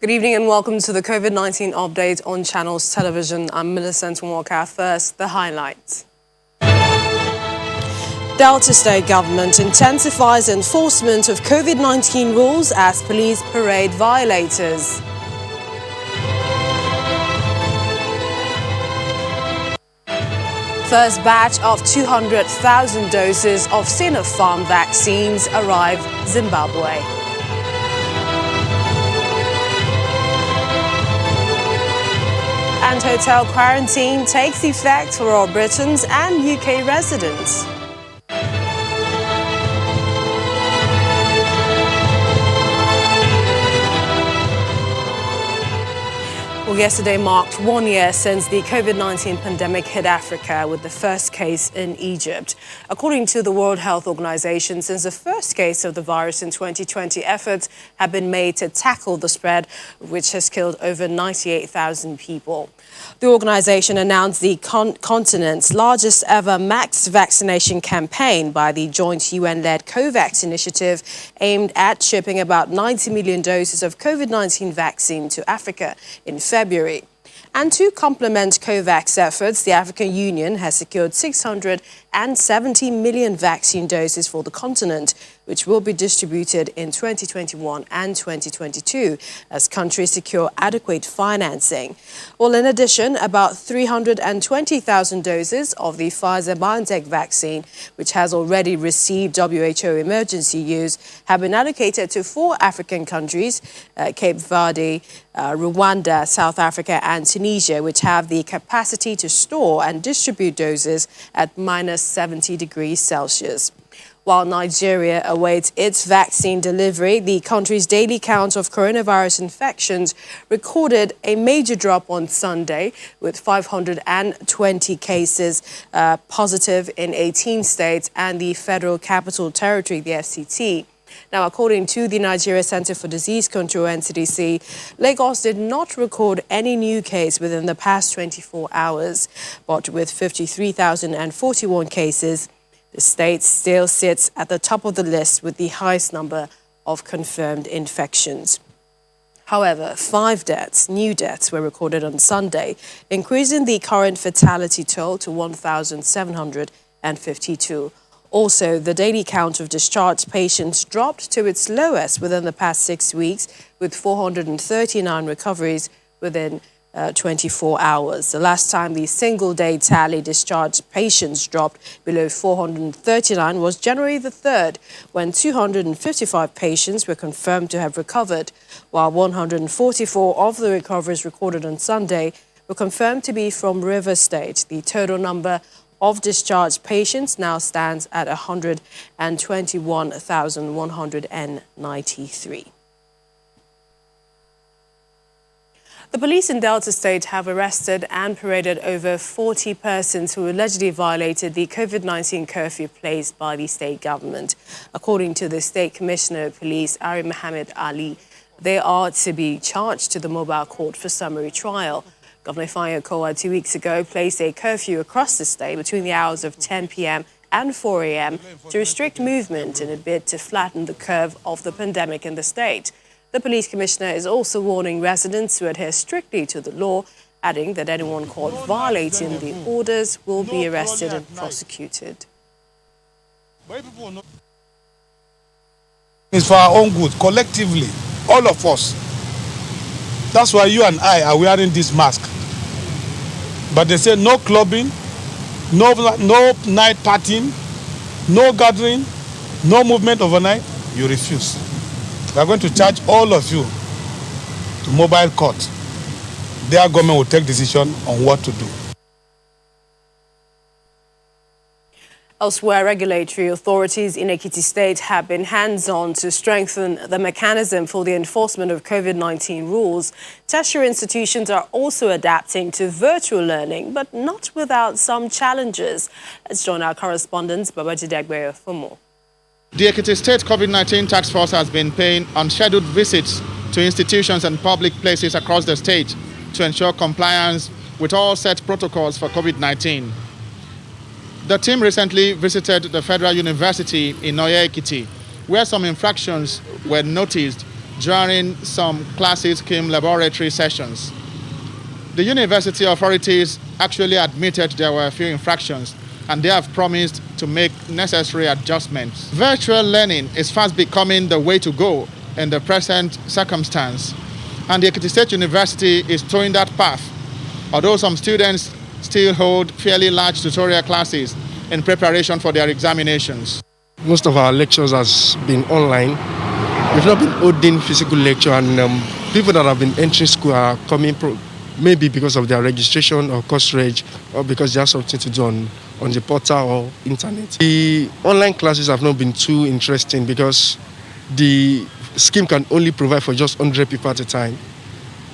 Good evening and welcome to the COVID-19 update on Channels Television. I'm Millicent Walker. First, the highlights. Delta State government intensifies enforcement of COVID-19 rules as police parade violators. First batch of 200,000 doses of Sinopharm vaccines arrive Zimbabwe. And hotel quarantine takes effect for all Britons and UK residents. Well, yesterday marked 1 year since the COVID-19 pandemic hit Africa, with the first case in Egypt. According to the World Health Organization, since the first case of the virus in 2020, efforts have been made to tackle the spread, which has killed over 98,000 people. The organization announced the continent's largest ever mass vaccination campaign by the joint UN-led COVAX initiative, aimed at shipping about 90 million doses of COVID-19 vaccine to Africa in February. And to complement COVAX efforts, the African Union has secured 670 million vaccine doses for the continent, which will be distributed in 2021 and 2022 as countries secure adequate financing. Well, in addition, about 320,000 doses of the Pfizer-BioNTech vaccine, which has already received WHO emergency use, have been allocated to 4 African countries, Cape Verde, Rwanda, South Africa and Tunisia, which have the capacity to store and distribute doses at -70 degrees Celsius. While Nigeria awaits its vaccine delivery, the country's daily count of coronavirus infections recorded a major drop on Sunday, with 520 cases positive in 18 states and the Federal Capital Territory, the FCT. Now, according to the Nigeria Center for Disease Control, NCDC, Lagos did not record any new case within the past 24 hours, but with 53,041 cases, the state still sits at the top of the list with the highest number of confirmed infections. However, 5 new deaths were recorded on Sunday, increasing the current fatality toll to 1,752. Also, the daily count of discharged patients dropped to its lowest within the past 6 weeks, with 439 recoveries within 24 hours. The last time the single-day tally discharged patients dropped below 439 was January the 3rd, when 255 patients were confirmed to have recovered, while 144 of the recoveries recorded on Sunday were confirmed to be from Rivers State. The total number of discharged patients now stands at 121,193. The police in Delta State have arrested and paraded over 40 persons who allegedly violated the COVID-19 curfew placed by the state government. According to the State Commissioner of Police, Ari Mohammed Ali, they are to be charged to the mobile court for summary trial. Governor Ifeanyi Okowa 2 weeks ago placed a curfew across the state between the hours of 10 p.m. and 4 a.m. to restrict movement in a bid to flatten the curve of the pandemic in the state. The police commissioner is also warning residents to adhere strictly to the law, adding that anyone caught violating the orders will be arrested and prosecuted. It's for our own good, collectively, all of us. That's why you and I are wearing this mask. But they say no clubbing, no night partying, no gathering, no movement overnight. You refuse. We are going to charge all of you to mobile court. Their government will take decision on what to do. Elsewhere, regulatory authorities in Ekiti State have been hands-on to strengthen the mechanism for the enforcement of COVID-19 rules. Tertiary institutions are also adapting to virtual learning, but not without some challenges. Let's join our correspondent, Babajide Agbeyo, for more. The Ekiti State COVID-19 Task Force has been paying unscheduled visits to institutions and public places across the state to ensure compliance with all set protocols for COVID-19. The team recently visited the Federal University in Oye Ekiti, where some infractions were noticed During some classes came laboratory sessions. The university authorities actually admitted there were a few infractions, and they have promised to make necessary adjustments. Virtual learning is fast becoming the way to go in the present circumstance, and the Ekiti State University is towing that path, although some students still hold fairly large tutorial classes in preparation for their examinations. Most of our lectures has been online. We've not been holding physical lecture, and people that have been entering school are coming maybe because of their registration or course reg, or because they have something to do on the portal or internet. The online classes have not been too interesting because the scheme can only provide for just 100 people at a time.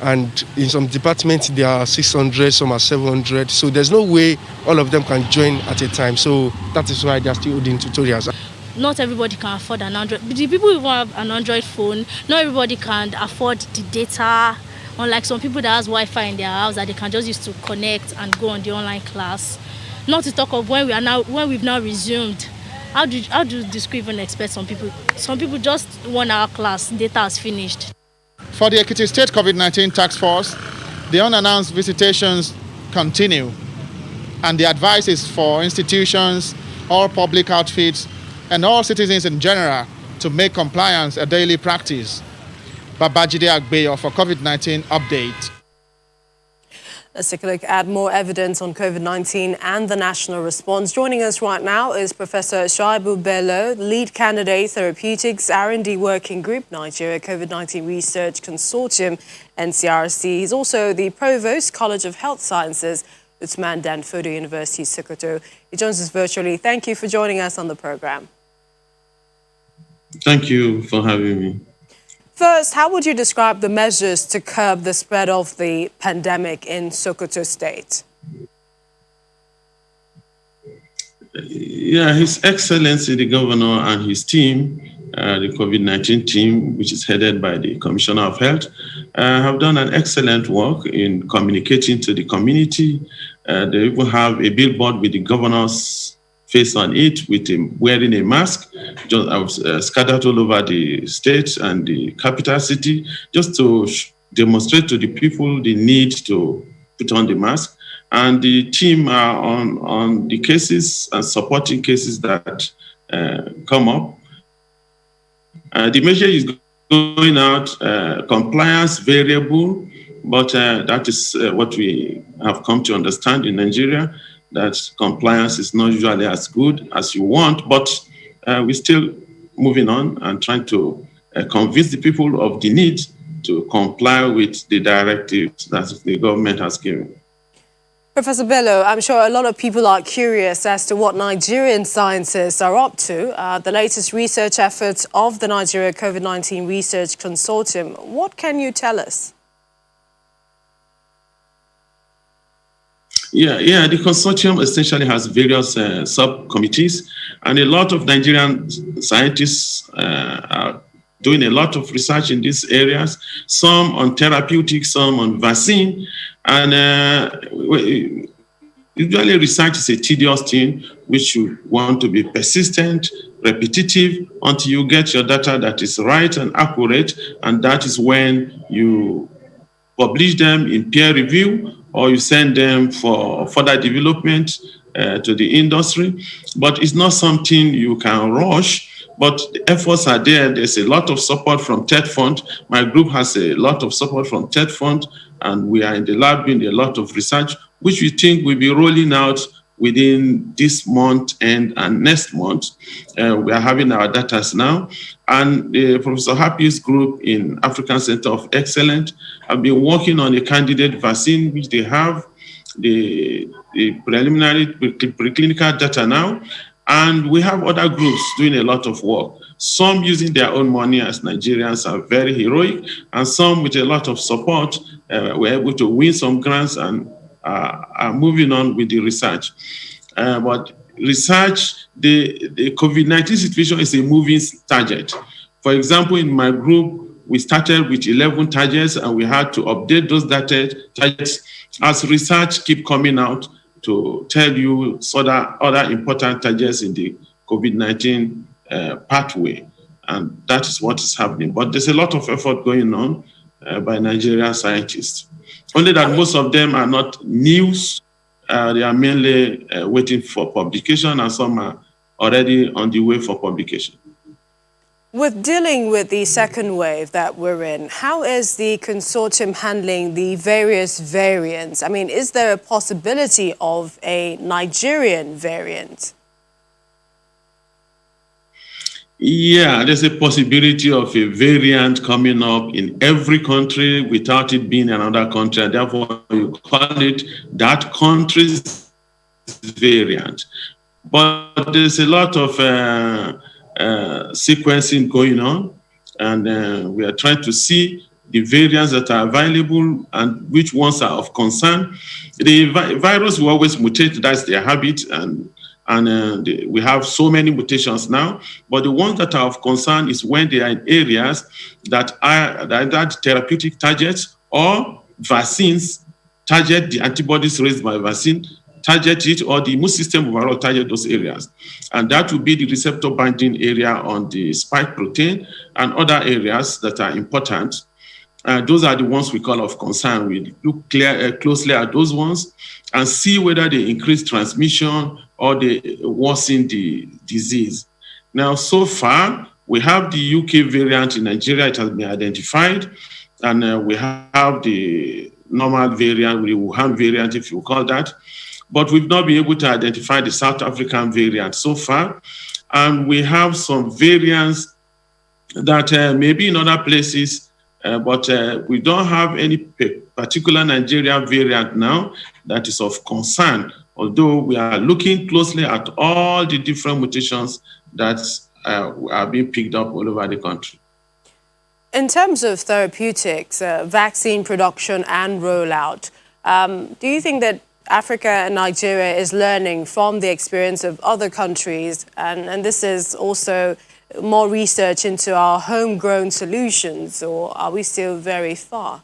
And in some departments, there are 600, some are 700. So there's no way all of them can join at a time. So that is why they are still holding tutorials. Not everybody can afford an Android. The people who have an Android phone, not everybody can afford the data. Unlike some people that has Wi-Fi in their house that they can just use to connect and go on the online class. Not to talk of when we've now resumed. How do the school even expect some people? Some people just 1 hour class, data is finished. For the Ekiti State COVID-19 Task Force, the unannounced visitations continue, and the advice is for institutions, all public outfits, and all citizens in general to make compliance a daily practice. Babajide Agbeyo for COVID-19 update. Let's take a look at more evidence on COVID-19 and the national response. Joining us right now is Professor Shaibu Bello, lead candidate, Therapeutics R&D Working Group, Nigeria COVID-19 Research Consortium, NCRC. He's also the Provost, College of Health Sciences, Usman Danfodio University, Sokoto. He joins us virtually. Thank you for joining us on the program. Thank you for having me. First, how would you describe the measures to curb the spread of the pandemic in Sokoto State? Yeah, His Excellency the Governor and his team, the COVID-19 team, which is headed by the Commissioner of Health, have done an excellent work in communicating to the community. They even have a billboard with the governor's face on it, with him wearing a mask, just scattered all over the state and the capital city, just to demonstrate to the people the need to put on the mask. And the team are on the cases and supporting cases that come up. The measure is going out, compliance variable, but that is what we have come to understand in Nigeria, that compliance is not usually as good as you want, but we're still moving on and trying to convince the people of the need to comply with the directives that the government has given. Professor Bello, I'm sure a lot of people are curious as to what Nigerian scientists are up to. The latest research efforts of the Nigeria COVID-19 Research Consortium. What can you tell us? Yeah, the consortium essentially has various subcommittees, and a lot of Nigerian scientists are doing a lot of research in these areas, some on therapeutics, some on vaccine. And usually research is a tedious thing, which you want to be persistent, repetitive, until you get your data that is right and accurate. And that is when you publish them in peer review, or you send them for further development to the industry. But it's not something you can rush, but the efforts are there. There's a lot of support from TED Fund. My group has a lot of support from TED Fund, and we are in the lab doing a lot of research, which we think will be rolling out within this month and next month. We are having our data now. And Professor Happy's group in African Center of Excellence have been working on a candidate vaccine, which they have the preliminary preclinical data now. And we have other groups doing a lot of work, some using their own money, as Nigerians are very heroic, and some with a lot of support were able to win some grants and are moving on with the research. But research, the COVID-19 situation is a moving target. For example, in my group, we started with 11 targets, and we had to update those targets as research keep coming out to tell you other important targets in the COVID-19 pathway. And that is what is happening. But there's a lot of effort going on by Nigerian scientists. Only that most of them are not news. They are mainly waiting for publication, and some are already on the way for publication. With dealing with the second wave that we're in, how is the consortium handling the various variants? I mean, is there a possibility of a Nigerian variant? Yeah, there's a possibility of a variant coming up in every country without it being another country. And therefore, you call it that country's variant. But there's a lot of sequencing going on, and we are trying to see the variants that are available and which ones are of concern. The virus will always mutate, that's their habit, and we have so many mutations now, but the ones that are of concern is when they are in areas that are either therapeutic targets or vaccines target the antibodies raised by vaccine, target it, or the immune system overall target those areas. And that will be the receptor binding area on the spike protein and other areas that are important. Those are the ones we call of concern. We look closely at those ones and see whether they increase transmission or they worsen the disease. Now, so far, we have the UK variant in Nigeria. It has been identified. And we have the normal variant, the Wuhan variant, if you call that. But we've not been able to identify the South African variant so far. And we have some variants that may be in other places, but we don't have any particular Nigeria variant now that is of concern, although we are looking closely at all the different mutations that are being picked up all over the country. In terms of therapeutics, vaccine production and rollout, do you think that Africa and Nigeria is learning from the experience of other countries, and this is also more research into our homegrown solutions, or are we still very far?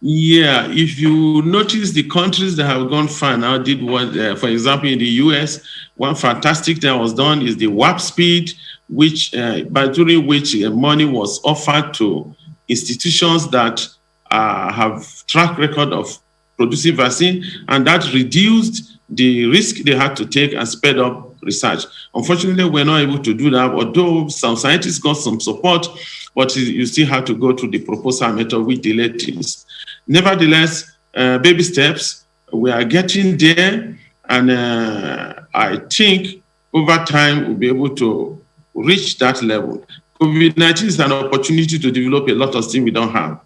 Yeah, if you notice, the countries that have gone far now did what, for example, in the US, one fantastic thing that was done is the warp speed, which during which money was offered to institutions that have track record of producing vaccine, and that reduced the risk they had to take and sped up research. Unfortunately, we're not able to do that, although some scientists got some support, but you still have to go through the proposal method, which delayed things. Nevertheless, baby steps, we are getting there, and I think over time we'll be able to reach that level. COVID-19 is an opportunity to develop a lot of things we don't have.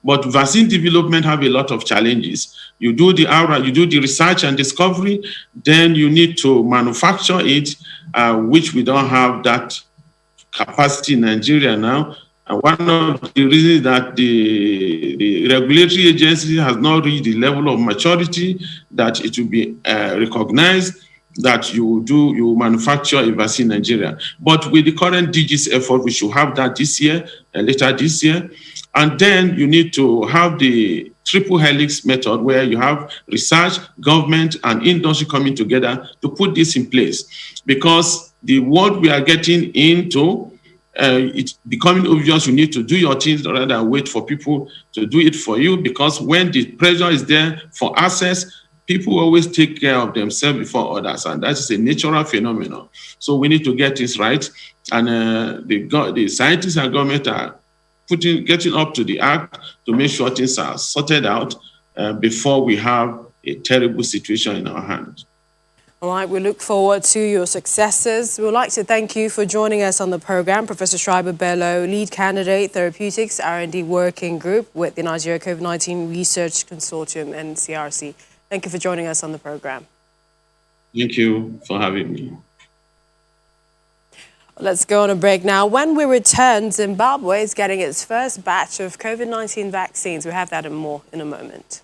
But vaccine development have a lot of challenges. You do the research and discovery, then you need to manufacture it, which we don't have that capacity in Nigeria now. And one of the reasons that the regulatory agency has not reached the level of maturity that it will be recognized that you manufacture a vaccine in Nigeria. But with the current DG's effort, we should have that this year, later this year. And then you need to have the triple helix method where you have research, government, and industry coming together to put this in place. Because the world we are getting into, it's becoming obvious you need to do your things rather than wait for people to do it for you. Because when the pressure is there for access, people always take care of themselves before others, and that is a natural phenomenon. So we need to get this right, and the scientists and government are getting up to the act to make sure things are sorted out before we have a terrible situation in our hands. All right, we look forward to your successes. We would like to thank you for joining us on the program, Professor Schreiber Bello, lead candidate, Therapeutics R&D Working Group with the Nigeria COVID-19 Research Consortium and CRC. Thank you for joining us on the program. Thank you for having me. Let's go on a break now. When we return, Zimbabwe is getting its first batch of COVID-19 vaccines. We have that and more in a moment.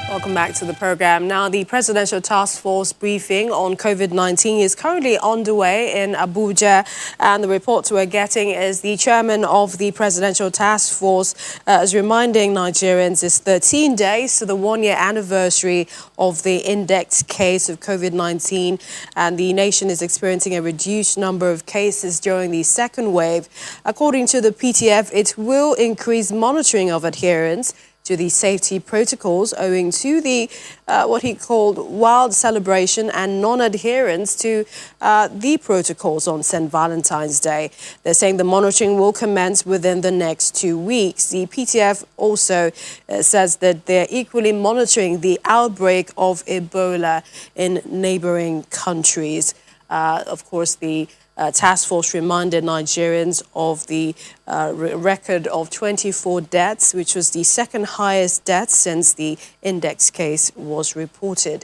Welcome back to the program. Now, the Presidential Task Force briefing on COVID-19 is currently underway in Abuja, and the reports we're getting is the chairman of the Presidential Task Force is reminding Nigerians it's 13 days to the one-year anniversary of the index case of COVID-19, and the nation is experiencing a reduced number of cases during the second wave. According to the PTF, it will increase monitoring of adherence to the safety protocols owing to the what he called wild celebration and non-adherence to the protocols on St. Valentine's Day. They're saying the monitoring will commence within the next 2 weeks. The PTF also says that they're equally monitoring the outbreak of Ebola in neighboring countries. Of course, the task force reminded Nigerians of the record of 24 deaths, which was the second highest death since the index case was reported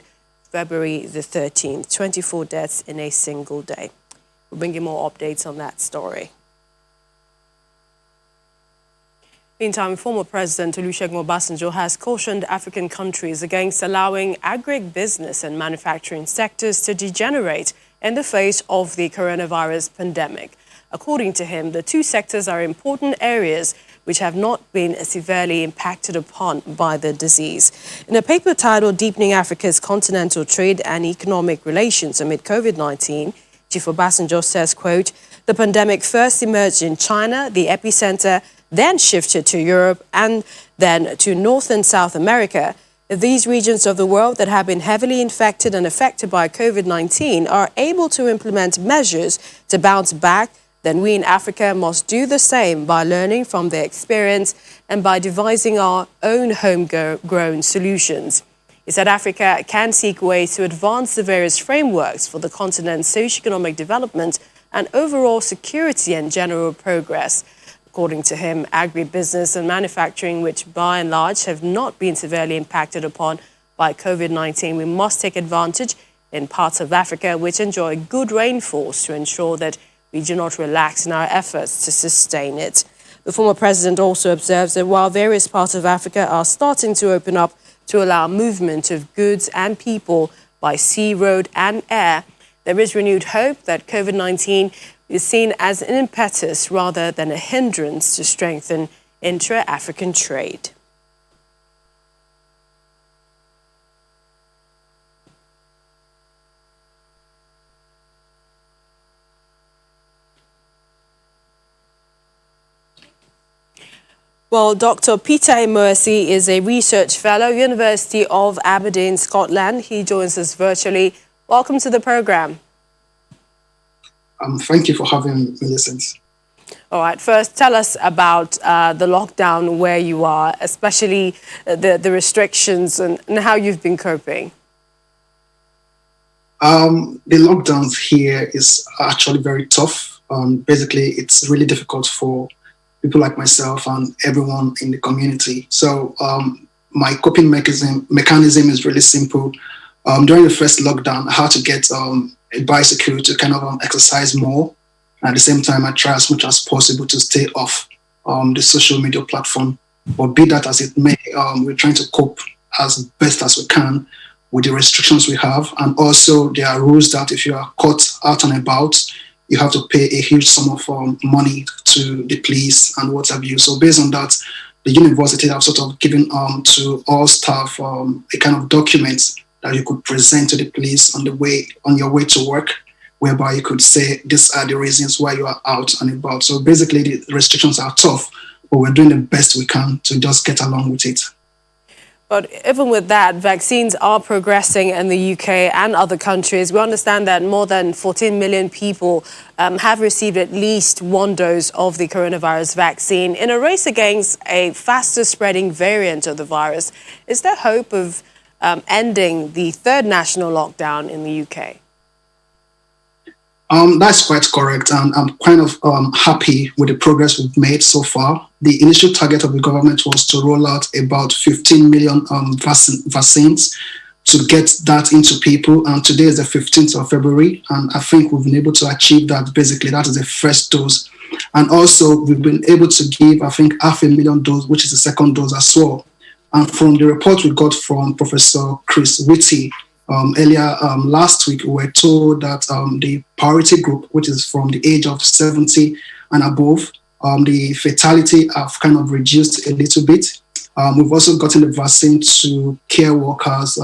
February the 13th. 24 deaths in a single day. We'll bring you more updates on that story. Meantime, former President Olusegun Obasanjo has cautioned African countries against allowing agribusiness and manufacturing sectors to degenerate in the face of the coronavirus pandemic. According to him, the two sectors are important areas which have not been severely impacted upon by the disease. In a paper titled Deepening Africa's Continental Trade and Economic Relations Amid COVID-19, Chief Obasanjo says, quote, "The pandemic first emerged in China, the epicenter, then shifted to Europe and then to North and South America. These regions of the world that have been heavily infected and affected by COVID-19 are able to implement measures to bounce back, then we in Africa must do the same by learning from their experience and by devising our own homegrown solutions." He said Africa can seek ways to advance the various frameworks for the continent's socio-economic development and overall security and general progress. According to him, agribusiness and manufacturing, which by and large have not been severely impacted upon by COVID-19, we must take advantage in parts of Africa which enjoy good rainfalls to ensure that we do not relax in our efforts to sustain it. The former president also observes that while various parts of Africa are starting to open up to allow movement of goods and people by sea, road and air, there is renewed hope that COVID-19 is seen as an impetus rather than a hindrance to strengthen intra-African trade. Well, Dr. Peter Imoesi is a research fellow, University of Aberdeen, Scotland. He joins us virtually. Welcome to the program. Thank you for having me, Millicent. All right. First, tell us about the lockdown where you are, especially the restrictions and how you've been coping. The lockdowns here is actually very tough. Basically, it's really difficult for people like myself and everyone in the community. So my coping mechanism is really simple. During the first lockdown, I had to get a bicycle to kind of exercise more. And at the same time, I try as much as possible to stay off the social media platform. But be that as it may, we're trying to cope as best as we can with the restrictions we have. And also there are rules that if you are caught out and about, you have to pay a huge sum of money to the police and what have you. So based on that, the university have sort of given to all staff a kind of document that you could present to the police on your way to work, whereby you could say these are the reasons why you are out and about. So basically the restrictions are tough, but we're doing the best we can to just get along with it. But even with that, vaccines are progressing in the UK and other countries. We understand that more than 14 million people have received at least one dose of the coronavirus vaccine. In a race against a faster spreading variant of the virus, is there hope of ending the third national lockdown in the UK? That's quite correct, and I'm kind of happy with the progress we've made so far. The initial target of the government was to roll out about 15 million vaccines to get that into people, and today is the 15th of February, and I think we've been able to achieve that. Basically, that is the first dose, and also we've been able to give, I think, 500,000 doses, which is the second dose as well. And from the report we got from Professor Chris Whitty earlier last week, we were told that the priority group, which is from the age of 70 and above, the fatality have kind of reduced a little bit. We've also gotten the vaccine to care workers,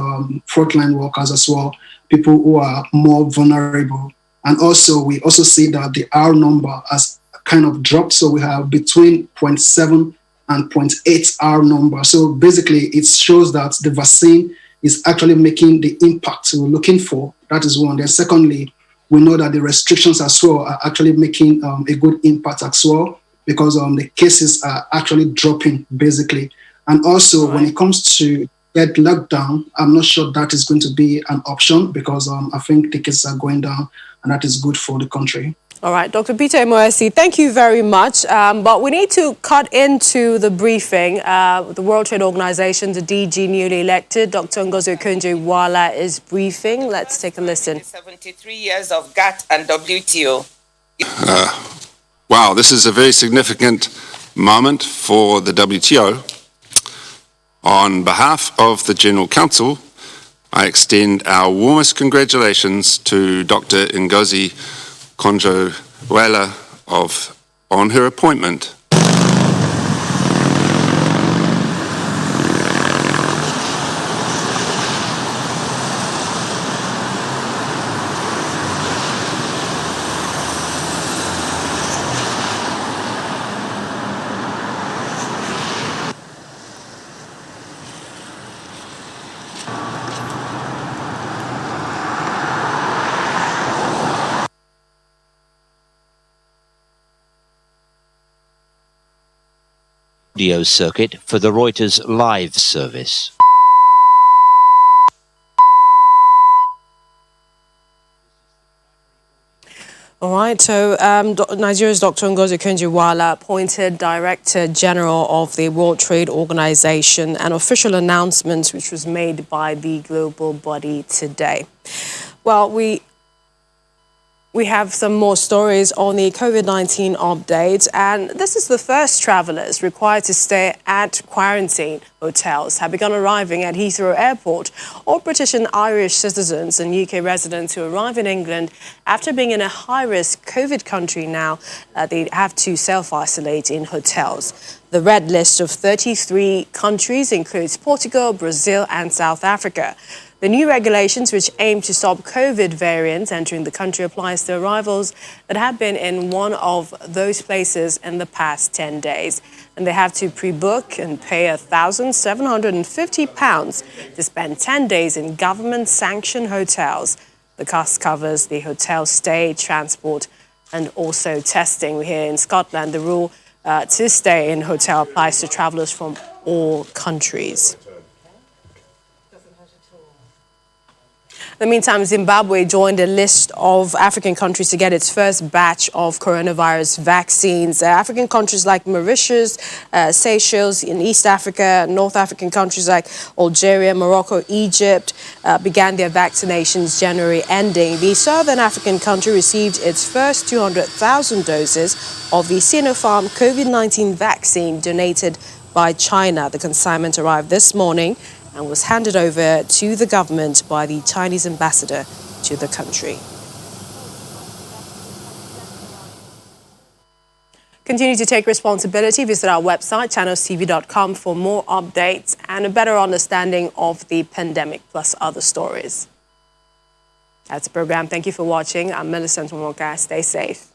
frontline workers as well, people who are more vulnerable. And also, we also see that the R number has kind of dropped. So we have between 0.7 and 0.8 R number. So basically, it shows that the vaccine is actually making the impact we're looking for. That is one. Then secondly, we know that the restrictions as well are actually making a good impact as well, because the cases are actually dropping, basically. And also, when it comes to get lockdown, I'm not sure that is going to be an option, because I think the cases are going down, and that is good for the country. All right, Dr. Peter Moesi, thank you very much. But we need to cut into the briefing. The World Trade Organization, the DG newly elected, Dr. Ngozi Okonjo-Iweala is briefing. Let's take a listen. 73 years of GATT and WTO. Wow, this is a very significant moment for the WTO. On behalf of the General Council, I extend our warmest congratulations to Dr. Ngozi Okonjo-Iweala on her appointment. Audio circuit for the Reuters live service. All right, so Nigeria's Dr. Ngozi Okonjo-Iweala appointed Director General of the World Trade Organization, an official announcement which was made by the global body today. Well, we have some more stories on the COVID-19 update, and this is the first travelers required to stay at quarantine hotels have begun arriving at Heathrow Airport. All British and Irish citizens and UK residents who arrive in England after being in a high-risk COVID country now, they have to self-isolate in hotels. The red list of 33 countries includes Portugal, Brazil and South Africa. The new regulations, which aim to stop COVID variants entering the country, applies to arrivals that have been in one of those places in the past 10 days. And they have to pre-book and pay £1,750 to spend 10 days in government-sanctioned hotels. The cost covers the hotel stay, transport, and also testing. Here in Scotland, the rule to stay in hotel applies to travellers from all countries. In the meantime, Zimbabwe joined a list of African countries to get its first batch of coronavirus vaccines. African countries like Mauritius, Seychelles in East Africa, North African countries like Algeria, Morocco, Egypt began their vaccinations January ending. The Southern African country received its first 200,000 doses of the Sinopharm COVID-19 vaccine donated by China. The consignment arrived this morning and was handed over to the government by the Chinese ambassador to the country. Continue to take responsibility. Visit our website, channelstv.com, for more updates and a better understanding of the pandemic, plus other stories. That's the program. Thank you for watching. I'm Millicent Mwoka. Stay safe.